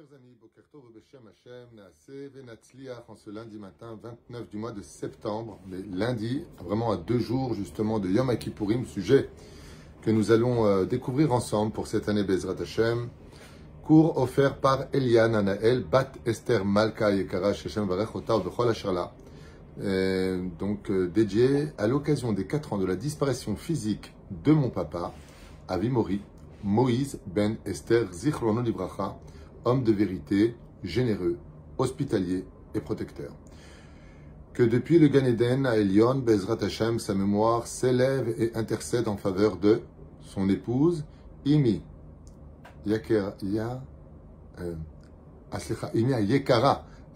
chers amis, Boker Tov Beshem Hashem, Naaseh Venatzliach, en ce lundi matin 29 du mois de septembre, mais lundi, vraiment à 2 jours justement de Yom Kippourim, sujet que nous allons découvrir ensemble pour cette année Bezrat Hashem. Cours offert par Eliane Anaël, Bat Esther Malka Yekara Sheshem Varech Ota Bechol Asherla. Donc dédié à l'occasion des 4 ans de la disparition physique de mon papa, Avimori, Moïse Ben Esther Zichrono Libracha, homme de vérité, généreux, hospitalier et protecteur. Que depuis le Gan Eden à Elion, Bezrat Hashem, sa mémoire s'élève et intercède en faveur de son épouse, Imi Yekara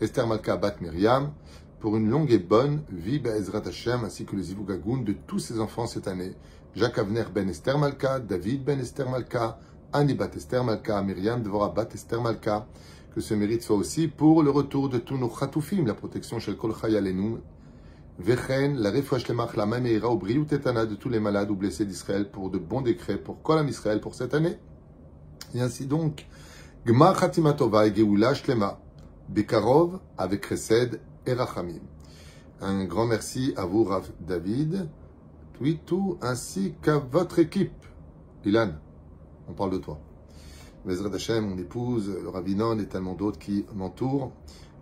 Esther Malka Bat Miriam, pour une longue et bonne vie Bezrat Hashem, ainsi que le Zivug Hagoun de tous ses enfants cette année. Jacques Avner Ben Esther Malka, David Ben Esther Malka, Annie Bat Esther Malka, Myriam Dvorah Bat Esther Malka. Que ce mérite soit aussi pour le retour de tous nos Khatoufim, la protection chez Kol Chayalenu, Vechen, la Refouach Lemach, la Mameira, au Briou Tetana de tous les malades ou blessés d'Israël pour de bons décrets pour Kol Am Israël pour cette année. Et ainsi donc, Gmar Khatima Tova et Geoula Shlema, Bekarov avec Chesed et Rachamim. Un grand merci à vous, Rav David, Twitou, ainsi qu'à votre équipe. Ilan, on parle de toi. Bezrat Hashem, mon épouse, le Ravinon et tellement d'autres qui m'entourent.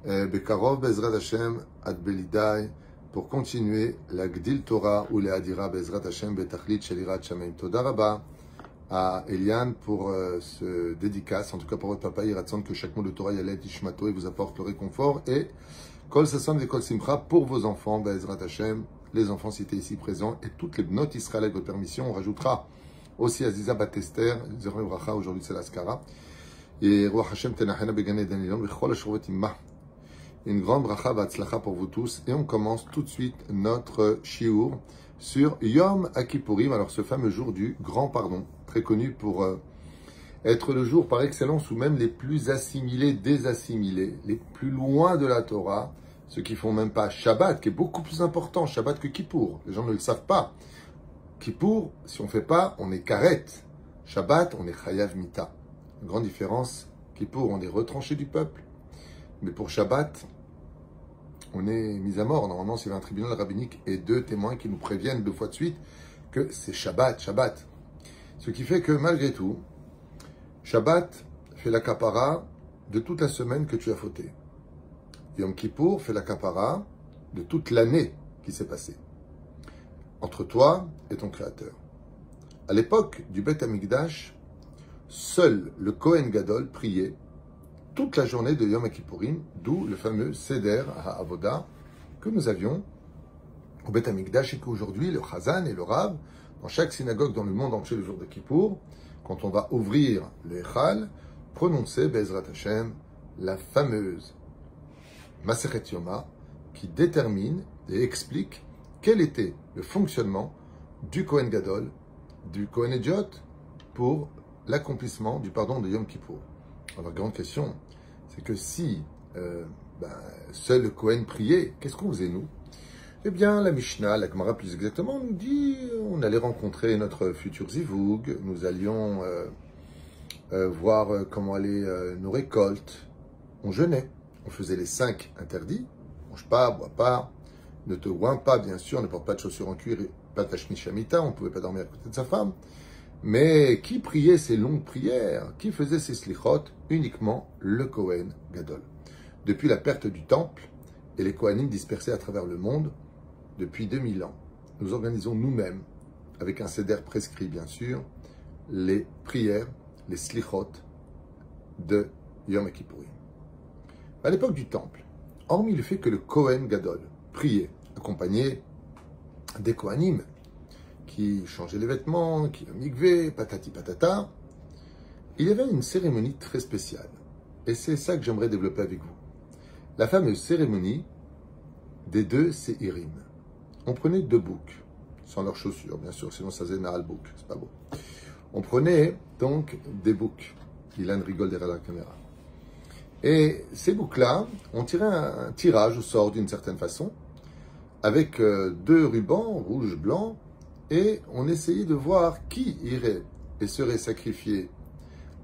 Bekarov, Bezrat Hashem, Ad Belidai, pour continuer la Gdil Torah ou les Adira, Bezrat Hashem, Betachlit, Shelirat Shameim. Toda Rabba à Eliane pour ce dédicace, en tout cas pour votre papa, Iratson, que chaque mot de Torah, Yalet, Ishmato, et vous apporte le réconfort. Et Kol Sasson et Kol Simcha pour vos enfants, Bezrat Hashem, les enfants cités ici présents, et toutes les notes Israël avec votre permission. On rajoutera aussi Aziza Batester, Zerah Bracha, aujourd'hui c'est l'Askara. Et Ruach Hashem Tenachena Begane Danilon, Bechol Ashrovet Imma. Une grande bracha Vatzlacha pour vous tous. Et on commence tout de suite notre shiur sur Yom Kippourim. Alors ce fameux jour du grand pardon, très connu pour être le jour par excellence où même les plus assimilés, désassimilés, les plus loin de la Torah, ceux qui font même pas Shabbat, qui est beaucoup plus important, Shabbat que Kippour. Les gens ne le savent pas. Kippour, si on ne fait pas, on est karet. Shabbat, on est chayav mita. Une grande différence. Kippour, on est retranché du peuple. Mais pour Shabbat, on est mis à mort. Normalement, s'il y avait un tribunal rabbinique et 2 témoins qui nous préviennent 2 fois de suite que c'est Shabbat, Shabbat. Ce qui fait que malgré tout, Shabbat fait la kapara de toute la semaine que tu as fauté. Yom Kippour fait la kapara de toute l'année qui s'est passée entre toi et ton Créateur. À l'époque du Beth Amikdash, seul le Kohen Gadol priait toute la journée de Yom Kippourim, d'où le fameux Seder HaAvoda que nous avions au Beth Amikdash et qu'aujourd'hui le Chazan et le Rav, dans chaque synagogue dans le monde entier le jour de Kippour, quand on va ouvrir le Echal, prononcer Bezrat Hashem, la fameuse Masechet Yoma, qui détermine et explique quel était le fonctionnement du Kohen Gadol, du Kohen Ediot, pour l'accomplissement du pardon de Yom Kippour. Alors, grande question, c'est que si seul le Kohen priait, qu'est-ce qu'on faisait nous? Eh bien, la Mishnah, la Gemara plus exactement, nous dit on allait rencontrer notre futur Zivug, nous allions voir comment allaient nos récoltes, on jeûnait, on faisait les 5 interdits, mange pas, bois pas, ne te oins pas, bien sûr, ne porte pas de chaussures en cuir, pas de tachmishamita, on ne pouvait pas dormir à côté de sa femme. Mais qui priait ces longues prières, qui faisait ces slichot? Uniquement le Kohen Gadol. Depuis la perte du temple et les Kohanim dispersés à travers le monde, depuis 2000 ans, nous organisons nous-mêmes, avec un seder prescrit bien sûr, les prières, les slichot de Yom Kippourim. À l'époque du temple, hormis le fait que le Kohen Gadol priait, accompagné des Kohanim, qui changeaient les vêtements, qui le mikvé, patati patata, il y avait une cérémonie très spéciale. Et c'est ça que j'aimerais développer avec vous. La fameuse cérémonie des 2 séhirim. On prenait 2 boucs, sans leurs chaussures, bien sûr, sinon ça faisait Nahal bouc, c'est pas beau. On prenait donc des boucs. Ilan rigole derrière la caméra. Et ces boucs-là, on tirait un tirage au sort d'une certaine façon, avec 2 rubans, rouge, blanc, et on essayait de voir qui irait et serait sacrifié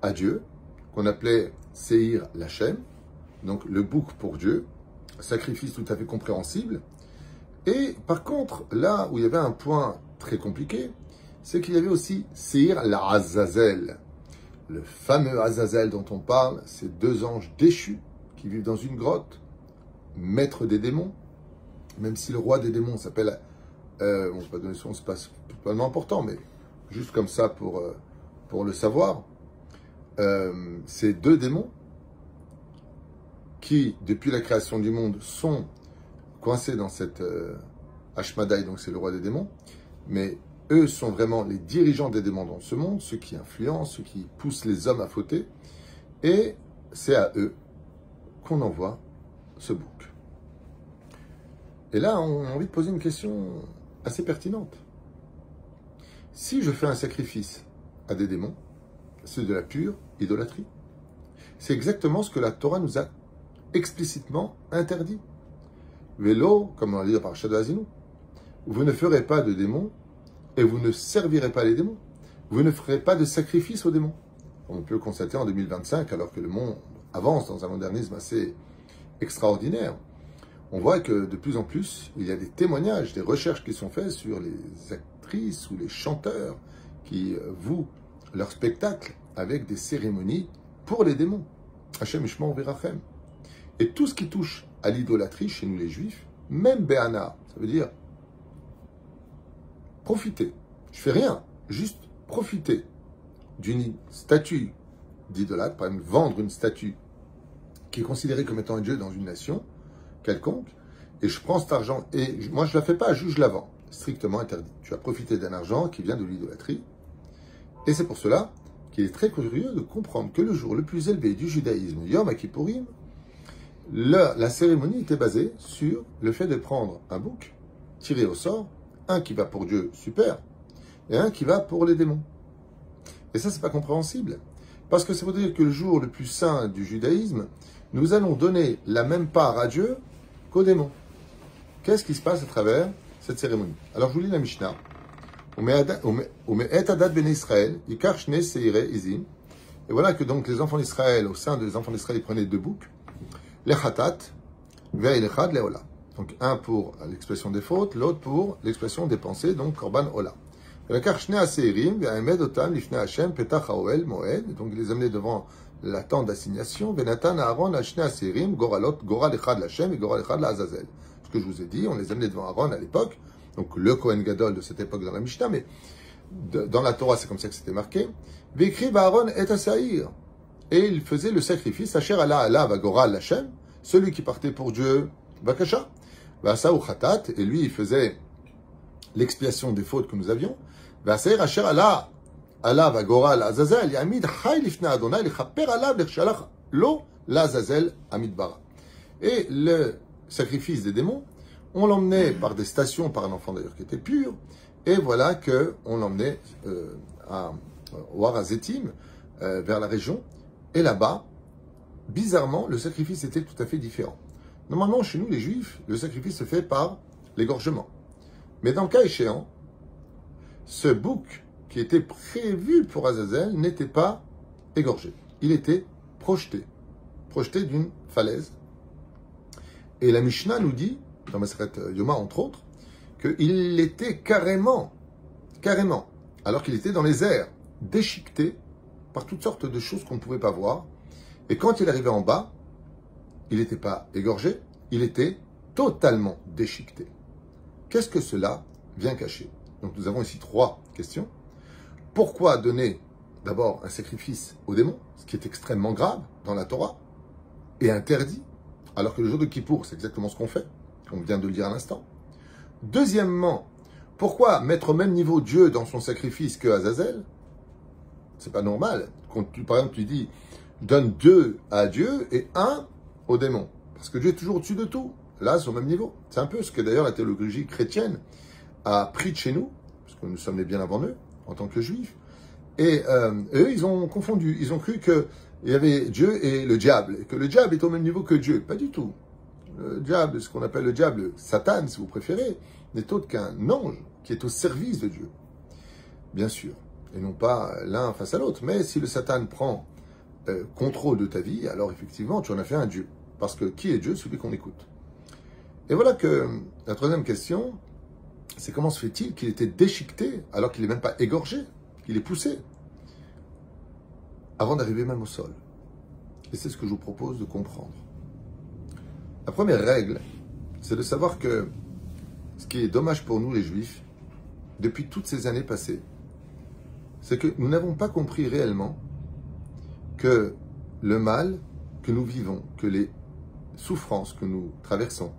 à Dieu qu'on appelait Seir Lachem, donc le bouc pour Dieu, sacrifice tout à fait compréhensible. Et par contre, là où il y avait un point très compliqué, c'est qu'il y avait aussi Seir la Azazel. Le fameux Azazel dont on parle, ces deux anges déchus qui vivent dans une grotte, maîtres des démons, même si le roi des démons s'appelle, on ne va pas donner son, c'est pas totalement important, mais juste comme ça pour le savoir, ces deux démons qui, depuis la création du monde, sont coincés dans cette Ashmadaï, donc c'est le roi des démons, mais eux sont vraiment les dirigeants des démons dans ce monde, ceux qui influencent, ceux qui poussent les hommes à fauter, et c'est à eux qu'on envoie ce bouc. Et là, on a envie de poser une question assez pertinente. Si je fais un sacrifice à des démons, c'est de la pure idolâtrie. C'est exactement ce que la Torah nous a explicitement interdit. Vélo, comme on l'a dit par Parashat Va'azinu, vous ne ferez pas de démons et vous ne servirez pas les démons. Vous ne ferez pas de sacrifice aux démons. On peut le constater en 2025, alors que le monde avance dans un modernisme assez extraordinaire. On voit que de plus en plus, il y a des témoignages, des recherches qui sont faites sur les actrices ou les chanteurs qui vouent leur spectacle avec des cérémonies pour les démons. Hashem Ishmael Virachem. Et tout ce qui touche à l'idolâtrie chez nous les juifs, même Béana, ça veut dire profiter. Je fais rien, juste profiter d'une statue d'idolâtre, par exemple vendre une statue qui est considérée comme étant un dieu dans une nation quelconque, et je prends cet argent, et moi je ne la fais pas, je la vends. Strictement interdit. Tu as profité d'un argent qui vient de l'idolâtrie, et c'est pour cela qu'il est très curieux de comprendre que le jour le plus élevé du judaïsme, Yom Kippourim, la cérémonie était basée sur le fait de prendre un bouc, tiré au sort, un qui va pour Dieu, super, et un qui va pour les démons. Et ça, c'est pas compréhensible. Parce que ça veut dire que le jour le plus saint du judaïsme, nous allons donner la même part à Dieu qu'aux démons. Qu'est-ce qui se passe à travers cette cérémonie? Alors, je vous lis la Mishnah. Et voilà que donc les enfants d'Israël, au sein des enfants d'Israël, ils prenaient deux boucs. Les khatat, ve'elechad leola. Donc un pour l'expression des fautes, l'autre pour l'expression des pensées, donc korban ola. Donc il les amenait devant la tente d'assignation. Venatan Aaron Ashne Asirim, Goralot, Goral Echad Lachem et Goral Echad Lazazel. Ce que je vous ai dit, on les amenait devant Aaron à l'époque, donc le Kohen Gadol de cette époque dans la Mishnah, mais dans la Torah c'est comme ça que c'était marqué. Vekri Aaron et Asaïr. Et il faisait le sacrifice, Asher Allah va Goral Lachem, celui qui partait pour Dieu, Vakasha, Vasaou Khatat, et lui il faisait l'expiation des fautes que nous avions. Vasaïr Asher Allah va Goral Azazel, Yamid Chay Lifna Adonai, Lichaper Allah, Lechshalach Lo, Lazazel, Amid Bara. Et le sacrifice des démons, on l'emmenait par des stations, par un enfant d'ailleurs qui était pur, et voilà qu'on l'emmenait au Harazetim, vers la région. Et là-bas, bizarrement, le sacrifice était tout à fait différent. Normalement, chez nous, les Juifs, le sacrifice se fait par l'égorgement. Mais dans le cas échéant, ce bouc qui était prévu pour Azazel n'était pas égorgé. Il était projeté d'une falaise. Et la Mishnah nous dit, dans Maseret Yoma entre autres, qu'il était carrément, alors qu'il était dans les airs, déchiqueté par toutes sortes de choses qu'on ne pouvait pas voir. Et quand il arrivait en bas, il n'était pas égorgé, il était totalement déchiqueté. Qu'est-ce que cela vient cacher? Donc nous avons ici trois questions. Pourquoi donner d'abord un sacrifice aux démons, ce qui est extrêmement grave dans la Torah, et interdit, alors que le jour de Kippour, c'est exactement ce qu'on fait, on vient de le dire à l'instant. Deuxièmement, pourquoi mettre au même niveau Dieu dans son sacrifice que Azazel? C'est pas normal. Quand par exemple, tu dis, donne deux à Dieu et un aux démons. Parce que Dieu est toujours au-dessus de tout. Là, c'est au même niveau. C'est un peu ce que d'ailleurs la théologie chrétienne a pris de chez nous, parce que nous sommes les bien avant eux, en tant que juifs. Et eux, ils ont confondu. Ils ont cru qu'il y avait Dieu et le diable. Et que le diable est au même niveau que Dieu. Pas du tout. Le diable, ce qu'on appelle le diable, Satan, si vous préférez, n'est autre qu'un ange qui est au service de Dieu. Bien sûr. Et non pas l'un face à l'autre. Mais si le Satan prend contrôle de ta vie, alors effectivement, tu en as fait un Dieu. Parce que qui est Dieu? Celui qu'on écoute. Et voilà que la troisième question, c'est comment se fait-il qu'il était déchiqueté alors qu'il n'est même pas égorgé, qu'il est poussé, avant d'arriver même au sol. Et c'est ce que je vous propose de comprendre. La première règle, c'est de savoir que ce qui est dommage pour nous les Juifs, depuis toutes ces années passées, c'est que nous n'avons pas compris réellement que le mal que nous vivons, que les souffrances que nous traversons,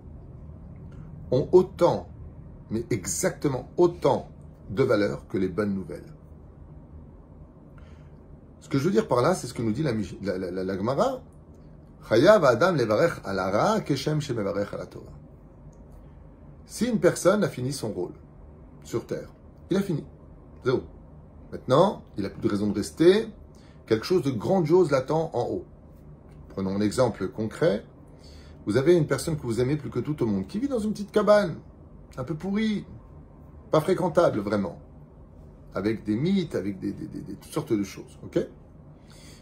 ont autant, mais exactement autant de valeur que les bonnes nouvelles. Ce que je veux dire par là, c'est ce que nous dit la Gemara. Chayav Adam levarech al hara keshem shemevarech al Torah. Si une personne a fini son rôle sur terre, il a fini. Zéro. Maintenant, il n'a plus de raison de rester. Quelque chose de grandiose l'attend en haut. Prenons un exemple concret. Vous avez une personne que vous aimez plus que tout au monde, qui vit dans une petite cabane, un peu pourrie, pas fréquentable vraiment, avec des mythes, avec toutes sortes de choses, ok?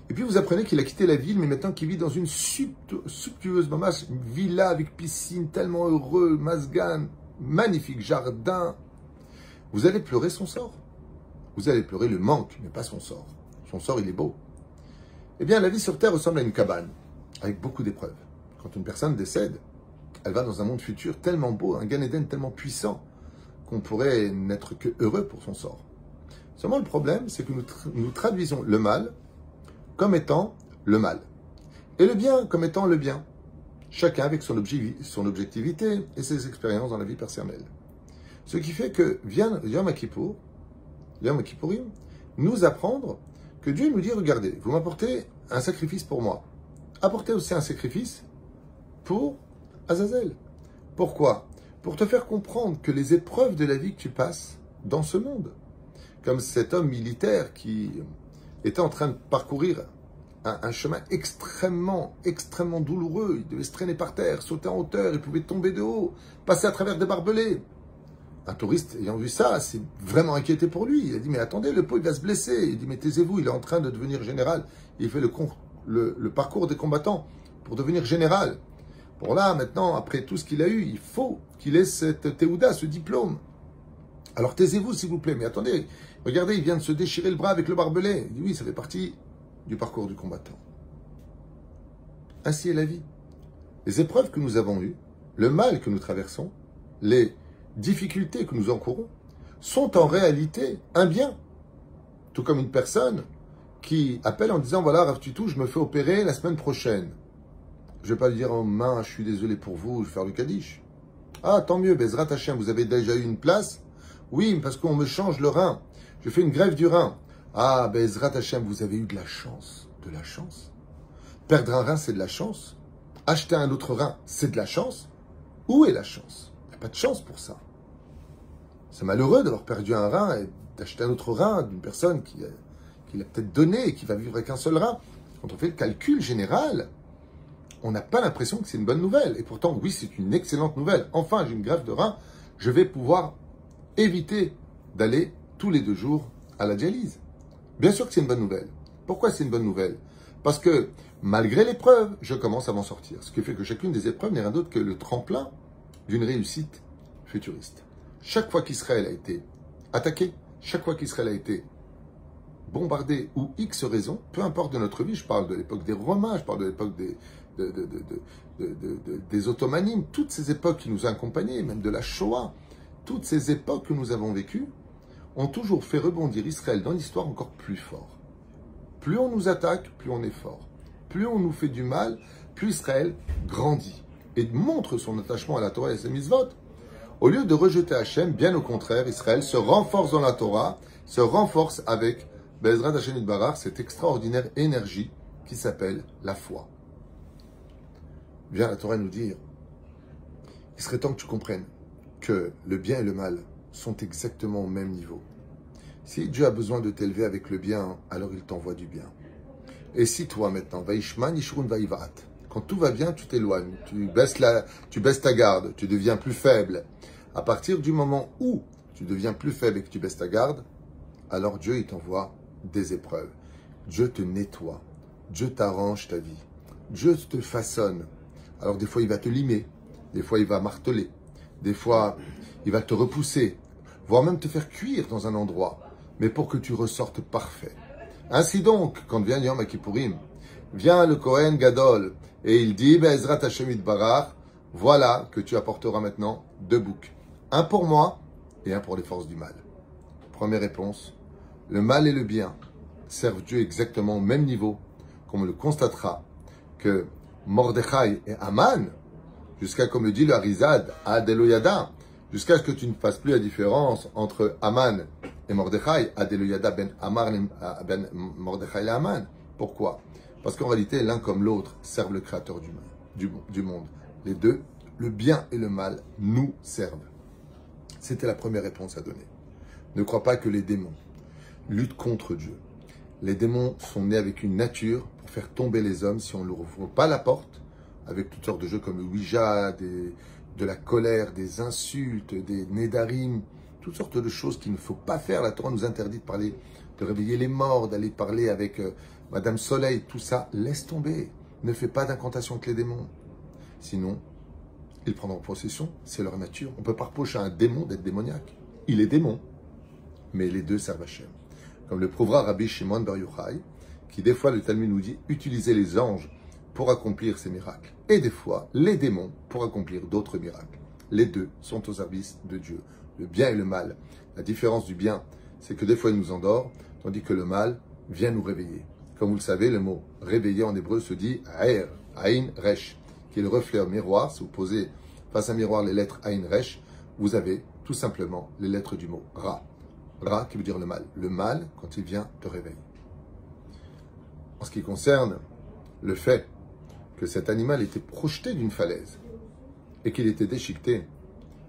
Et puis vous apprenez qu'il a quitté la ville, mais maintenant qu'il vit dans une sumptueuse mamache, une villa avec piscine, tellement heureux, masgan, magnifique jardin. Vous allez pleurer son sort. Vous allez pleurer le manque, mais pas son sort. Son sort, il est beau. Eh bien, la vie sur Terre ressemble à une cabane, avec beaucoup d'épreuves. Quand une personne décède, elle va dans un monde futur tellement beau, un Gan Eden tellement puissant, qu'on pourrait n'être que heureux pour son sort. Seulement, le problème, c'est que nous traduisons le mal comme étant le mal, et le bien comme étant le bien. Chacun avec son objectivité et ses expériences dans la vie personnelle. Ce qui fait que vient Yom Kippourim, nous apprendre que Dieu nous dit, regardez, vous m'apportez un sacrifice pour moi. Apportez aussi un sacrifice pour Azazel. Pourquoi? Pour te faire comprendre que les épreuves de la vie que tu passes dans ce monde, comme cet homme militaire qui était en train de parcourir un chemin extrêmement douloureux, il devait se traîner par terre, sauter en hauteur, il pouvait tomber de haut, passer à travers des barbelés. Un touriste ayant vu ça, s'est vraiment inquiété pour lui. Il a dit, mais attendez, le pauvre il va se blesser. Il dit, mais taisez-vous, il est en train de devenir général. Il fait le parcours des combattants pour devenir général. Pour là, maintenant, après tout ce qu'il a eu, il faut qu'il ait cette théouda, ce diplôme. Alors taisez-vous, s'il vous plaît. Mais attendez, regardez, il vient de se déchirer le bras avec le barbelé. Il dit, oui, ça fait partie du parcours du combattant. Ainsi est la vie. Les épreuves que nous avons eues, le mal que nous traversons, les difficultés que nous encourons, sont en réalité un bien. Tout comme une personne qui appelle en disant, voilà, Rav Tutu, je me fais opérer la semaine prochaine. Je ne vais pas lui dire, oh mince, je suis désolé pour vous, je vais faire le Kaddish. Ah, tant mieux, Bezrat Hashem, vous avez déjà eu une place? Oui, parce qu'on me change le rein. Je fais une greffe du rein. Ah, Bezrat Hashem, vous avez eu de la chance. De la chance. Perdre un rein, c'est de la chance. Acheter un autre rein, c'est de la chance. Où est la chance? Il n'y a pas de chance pour ça. C'est malheureux d'avoir perdu un rein et d'acheter un autre rein d'une personne qui l'a peut-être donné et qui va vivre avec un seul rein. Quand on fait le calcul général, on n'a pas l'impression que c'est une bonne nouvelle. Et pourtant, oui, c'est une excellente nouvelle. Enfin, j'ai une greffe de rein. Je vais pouvoir éviter d'aller tous les 2 jours à la dialyse. Bien sûr que c'est une bonne nouvelle. Pourquoi c'est une bonne nouvelle? Parce que, malgré l'épreuve, je commence à m'en sortir. Ce qui fait que chacune des épreuves n'est rien d'autre que le tremplin d'une réussite futuriste. Chaque fois qu'Israël a été attaqué, chaque fois qu'Israël a été bombardé ou X raison, peu importe de notre vie, je parle de l'époque des Romains, je parle de l'époque des Ottomanimes, toutes ces époques qui nous ont accompagnés, même de la Shoah, toutes ces époques que nous avons vécues, ont toujours fait rebondir Israël dans l'histoire encore plus fort. Plus on nous attaque, plus on est fort. Plus on nous fait du mal, plus Israël grandit et montre son attachement à la Torah et à ses mitzvot. Au lieu de rejeter Hachem, bien au contraire, Israël se renforce dans la Torah, se renforce avec Bezrat Hashem Yitbarach, cette extraordinaire énergie qui s'appelle la foi. Vient la Torah nous dire, il serait temps que tu comprennes que le bien et le mal sont exactement au même niveau. Si Dieu a besoin de t'élever avec le bien, alors il t'envoie du bien. Et si toi maintenant, Vaishman Yishrun Vaivat, quand tout va bien, tu t'éloignes, tu baisses ta garde, tu deviens plus faible. À partir du moment où tu deviens plus faible et que tu baisses ta garde, alors Dieu il t'envoie des épreuves. Dieu te nettoie. Dieu t'arrange ta vie. Dieu te façonne. Alors des fois, il va te limer. Des fois, il va marteler. Des fois, il va te repousser. Voire même te faire cuire dans un endroit. Mais pour que tu ressortes parfait. Ainsi donc, quand vient Yom Kippourim, vient le Kohen Gadol et il dit, Be'ezrat Hashem Yitbarach, voilà que tu apporteras maintenant 2 boucs. Un pour moi et un pour les forces du mal. Première réponse, le mal et le bien servent Dieu exactement au même niveau, comme on le constatera que Mordechai et Aman, jusqu'à, comme le dit le Harizad, Ad Eloyada, jusqu'à ce que tu ne fasses plus la différence entre Aman et Mordechai, Ad Eloyada ben Mordechai et Aman. Pourquoi? Parce qu'en réalité, l'un comme l'autre servent le Créateur du monde. Les deux, le bien et le mal, nous servent. C'était la première réponse à donner. Ne crois pas que les démons luttent contre Dieu. Les démons sont nés avec une nature pour faire tomber les hommes si on ne leur ouvre pas la porte, avec toutes sortes de jeux comme le Ouija, de la colère, des insultes, des nédarim, toutes sortes de choses qu'il ne faut pas faire. La Torah nous interdit de parler, de réveiller les morts, d'aller parler avec Madame Soleil, tout ça, laisse tomber. Ne fais pas d'incantation avec les démons. Sinon, ils prendront possession, c'est leur nature. On ne peut pas reprocher à un démon d'être démoniaque. Il est démon, mais les deux servent Hachem. Comme le prouvera Rabbi Shimon Bar Yochai, qui des fois, le Talmud nous dit, utilisez les anges pour accomplir ces miracles. Et des fois, les démons pour accomplir d'autres miracles. Les deux sont au service de Dieu. Le bien et le mal. La différence du bien, c'est que des fois, il nous endort, tandis que le mal vient nous réveiller. Comme vous le savez, le mot réveiller en hébreu se dit Aer, Ain Resh, qui est le reflet au miroir. Si vous posez face à un miroir les lettres Ain Resh, vous avez tout simplement les lettres du mot Ra. Ra qui veut dire le mal. Le mal quand il vient te réveiller. En ce qui concerne le fait que cet animal était projeté d'une falaise et qu'il était déchiqueté,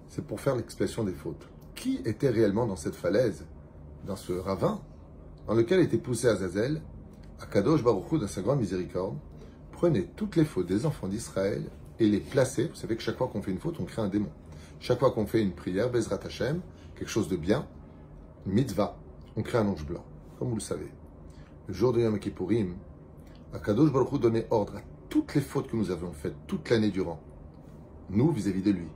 c'est pour faire l'expiation des fautes. Qui était réellement dans cette falaise, dans ce ravin, dans lequel était poussé Azazel? Akadosh Baruch Hu, dans sa grande miséricorde, prenait toutes les fautes des enfants d'Israël et les plaçait. Vous savez que chaque fois qu'on fait une faute, on crée un démon. Chaque fois qu'on fait une prière, Bezrat Hashem, quelque chose de bien, mitzvah, on crée un ange blanc, comme vous le savez. Le jour de Yom Kippourim, Akadosh Baruch Hu donnait ordre à toutes les fautes que nous avions faites toute l'année durant, nous vis-à-vis de lui,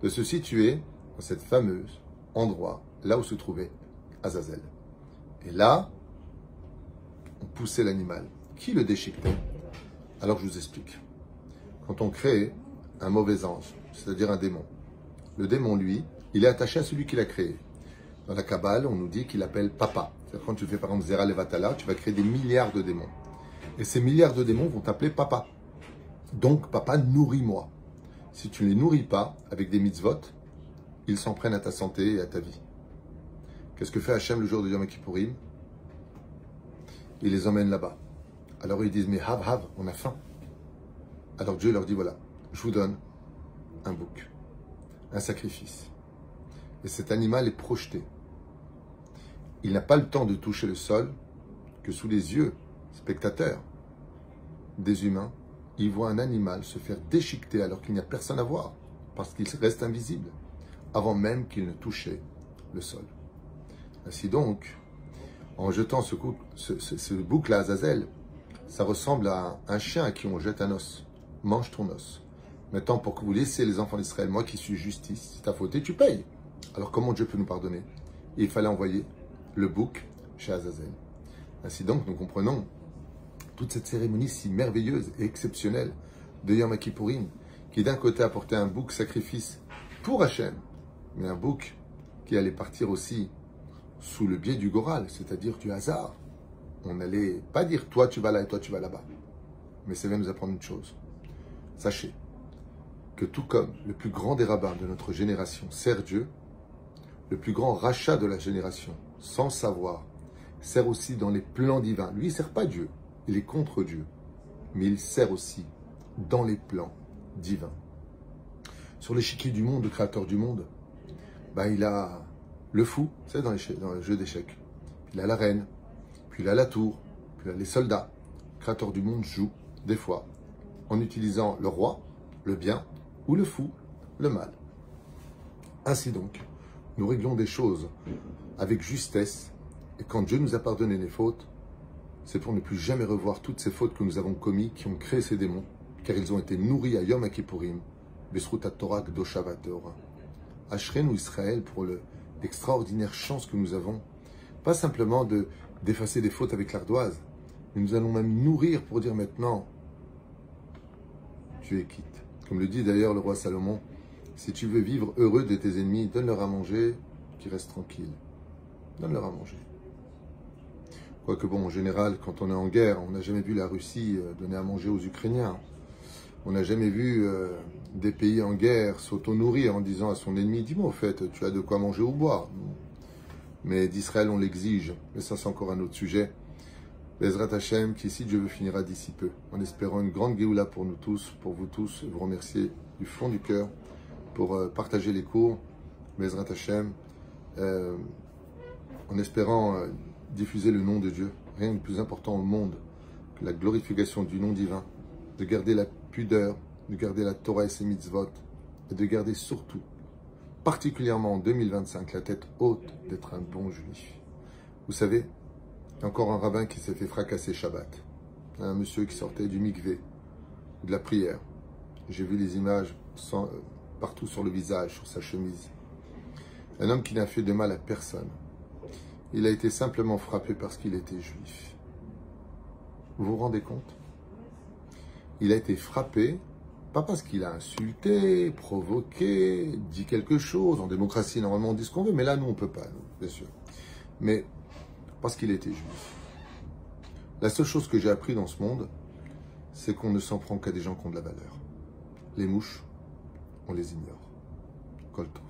de se situer dans cette fameuse endroit, là où se trouvait Azazel. Et là, on poussait l'animal. Qui le déchiquetait? Alors je vous explique. Quand on crée un mauvais ange, c'est-à-dire un démon, le démon, lui, il est attaché à celui qui l'a créé. Dans la Kabbale, on nous dit qu'il appelle papa. C'est-à-dire quand tu fais par exemple Zera Levatala, tu vas créer des milliards de démons. Et ces milliards de démons vont t'appeler papa. Donc, papa, nourris-moi. Si tu ne les nourris pas avec des mitzvot, ils s'en prennent à ta santé et à ta vie. Qu'est-ce que fait Hachem le jour de Yom Kippourim? Il les emmène là-bas. Alors ils disent, mais Hav, on a faim. Alors Dieu leur dit, voilà, je vous donne un bouc, un sacrifice. Et cet animal est projeté. Il n'a pas le temps de toucher le sol que sous les yeux spectateurs des humains, il voit un animal se faire déchiqueter alors qu'il n'y a personne à voir, parce qu'il reste invisible, avant même qu'il ne touchait le sol. Ainsi donc, en jetant ce bouc-là à Azazel, ça ressemble à un chien à qui on jette un os. Mange ton os. Maintenant, pour que vous laissiez les enfants d'Israël, moi qui suis justice, si t'as fauté, tu payes. Alors comment Dieu peut nous pardonner? Il fallait envoyer le bouc chez Azazel. Ainsi donc, nous comprenons toute cette cérémonie si merveilleuse et exceptionnelle de Yom Kippourim, qui d'un côté apportait un bouc sacrifice pour Hachem, mais un bouc qui allait partir aussi sous le biais du Goral, c'est-à-dire du hasard. On n'allait pas dire toi tu vas là et toi tu vas là-bas. Mais ça vient nous apprendre une chose. Sachez que tout comme le plus grand des rabbins de notre génération sert Dieu, le plus grand rachat de la génération, sans savoir, sert aussi dans les plans divins. Lui, il ne sert pas Dieu, il est contre Dieu, mais il sert aussi dans les plans divins. Sur l'échiquier du monde, le créateur du monde, il a le fou, c'est dans le jeu d'échecs. Il a la reine, puis il a la tour, puis il a les soldats. Le créateur du monde joue, des fois, en utilisant le roi, le bien, ou le fou, le mal. Ainsi donc, nous réglons des choses avec justesse, et quand Dieu nous a pardonné les fautes, c'est pour ne plus jamais revoir toutes ces fautes que nous avons commises qui ont créé ces démons, car ils ont été nourris à Yom Kippourim, Besrut Torah Kdosha Vateora. Ashrenu Israël pour l'extraordinaire chance que nous avons, pas simplement d'effacer des fautes avec l'ardoise, mais nous allons même nourrir pour dire maintenant, tu es quitte. Comme le dit d'ailleurs le roi Salomon, si tu veux vivre heureux de tes ennemis, donne-leur à manger, qu'ils restent tranquilles. Donne-leur à manger. Quoique bon, en général, quand on est en guerre, on n'a jamais vu la Russie donner à manger aux Ukrainiens. On n'a jamais vu des pays en guerre s'auto-nourrir en disant à son ennemi, dis-moi au fait, tu as de quoi manger ou boire. Mais d'Israël, on l'exige. Mais ça, c'est encore un autre sujet. Bezrat Hashem, qu'ici Dieu finira d'ici peu, en espérant une grande Géoula pour nous tous, pour vous tous, et vous remercier du fond du cœur pour partager les cours. Bezrat Hashem, en espérant diffuser le nom de Dieu. Rien de plus important au monde que la glorification du nom divin, de garder la pudeur, de garder la Torah et ses mitzvot, et de garder surtout, particulièrement en 2025, la tête haute d'être un bon juif. Vous savez, il y a encore un rabbin qui s'est fait fracasser Shabbat. Un monsieur qui sortait du mikvé, de la prière. J'ai vu les images partout sur le visage, sur sa chemise. Un homme qui n'a fait de mal à personne. Il a été simplement frappé parce qu'il était juif. Vous vous rendez compte? Il a été frappé, pas parce qu'il a insulté, provoqué, dit quelque chose. En démocratie, normalement, on dit ce qu'on veut, mais là, nous, on ne peut pas, nous, bien sûr. Mais parce qu'il était juif. La seule chose que j'ai appris dans ce monde, c'est qu'on ne s'en prend qu'à des gens qui ont de la valeur. Les mouches, on les ignore. Kol Tov.